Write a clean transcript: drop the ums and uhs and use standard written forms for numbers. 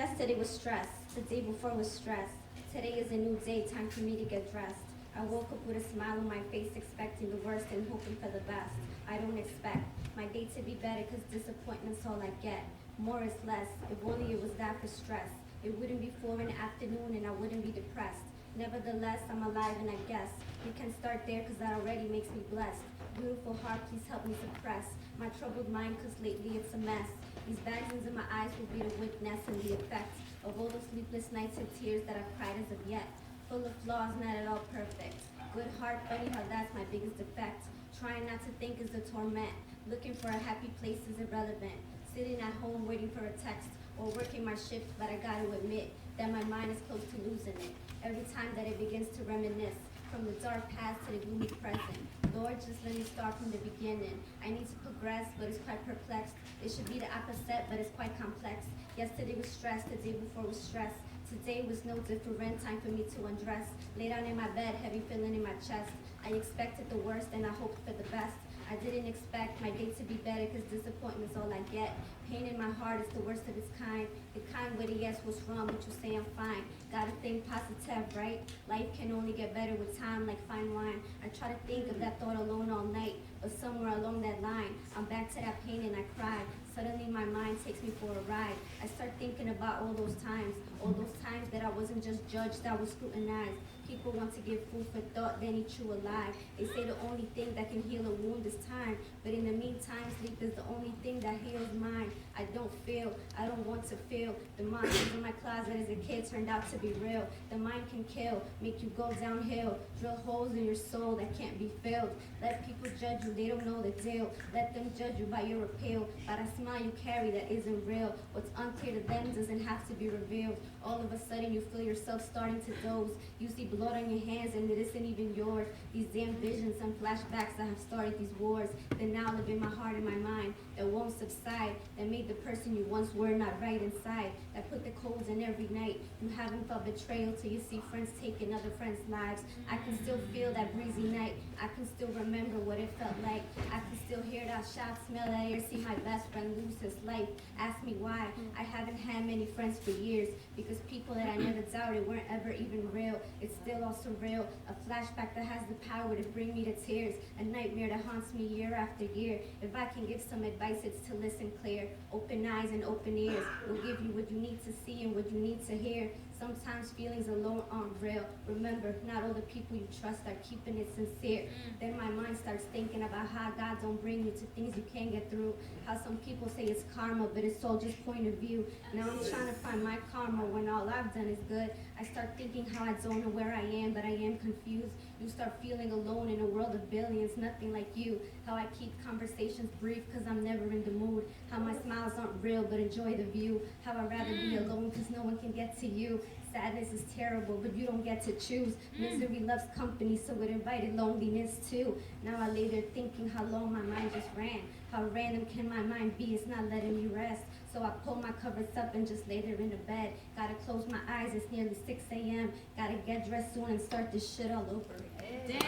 Yesterday was stress. The day before was stress. Today is a new day, time for me to get dressed. I woke up with a smile on my face, expecting the worst and hoping for the best. I don't expect my day to be better, cause disappointment's all I get. More is less, if only it was that for stress. It wouldn't be 4 in the afternoon and I wouldn't be depressed. Nevertheless, I'm alive and I guess we can start there, cause that already makes me blessed. Beautiful heart, please help me suppress my troubled mind, cause lately it's a mess. These bags in my eyes will be the witness and the effect of all the sleepless nights and tears that I've cried as of yet. Full of flaws, not at all perfect. Good heart, funny how that's my biggest defect. Trying not to think is the torment. Looking for a happy place is irrelevant. Sitting at home waiting for a text or working my shift, but I gotta admit that my mind is close to losing it. Every time that it begins to reminisce from the dark past to the gloomy present. Lord, just let me start from the beginning. I need to progress, but it's quite perplexed. It should be the opposite, but it's quite complex. Yesterday was stress, the day before was stress. Today was no different, time for me to undress. Lay down in my bed, heavy feeling in my chest. I expected the worst and I hoped for the best. I didn't expect my day to be better, cause disappointment's all I get. Pain in my heart is the worst of its kind. The kind where the yes was wrong, but you say I'm fine. Gotta think positive, right? Life can only get better with time, like fine wine. I try to think of that thought alone all night, but somewhere along that line, I'm back to that pain and I cry. Suddenly my mind takes me for a ride. I start thinking about all those times that I wasn't just judged, I was scrutinized. People want to give food for thought, then eat you alive. They say the only thing that can heal a wound is time, but in the meantime, sleep is the only thing that heals mine. I don't want to feel. The monsters in my closet as a kid turned out to be real. The mind can kill, make you go downhill, drill holes in your soul that can't be filled. Let people judge you, they don't know the deal. Let them judge you by your appeal, by the smile you carry that isn't real. What's unclear to them doesn't have to be revealed. All of a sudden you feel yourself starting to doze. You see blood on your hands and it isn't even yours. These damn visions and flashbacks that have started these wars that now live in my heart and my mind, that won't subside, that made the person you once were not right inside, that put the codes in every night. You haven't felt betrayal till you see friends taking other friends' lives. I can still feel that breezy night. I can still remember what it felt like. I can still hear that shot, smell that air, see my best friend lose his life. Ask me why. I haven't had many friends for years, because people that I never doubted weren't ever even real. It's still all surreal, a flashback that has the power to bring me to tears, a nightmare that haunts me year after year. If I can give some advice, it's to listen clear. Open eyes and open ears will give you what you need to see and what you need to hear. Sometimes feelings alone aren't real. Remember, not all the people you trust are keeping it sincere. Then my mind starts thinking about how God don't bring you to things you can't get through. How some people say it's karma, but it's all just point of view. Now I'm trying to find my karma when all I've done is good. I start thinking how I don't know where I am, but I am confused. You start feeling alone in a world of billions, nothing like you. How I keep conversations brief cause I'm never in the mood. How my smiles aren't real but enjoy the view. How I'd rather be alone cause no one can get to you. Sadness is terrible, but you don't get to choose. Misery loves company, so it invited loneliness too. Now I lay there thinking how long my mind just ran. How random can my mind be? It's not letting me rest. So I pull my covers up and just lay there in the bed. Gotta close my eyes, it's nearly 6 a.m. Gotta get dressed soon and start this shit all over again.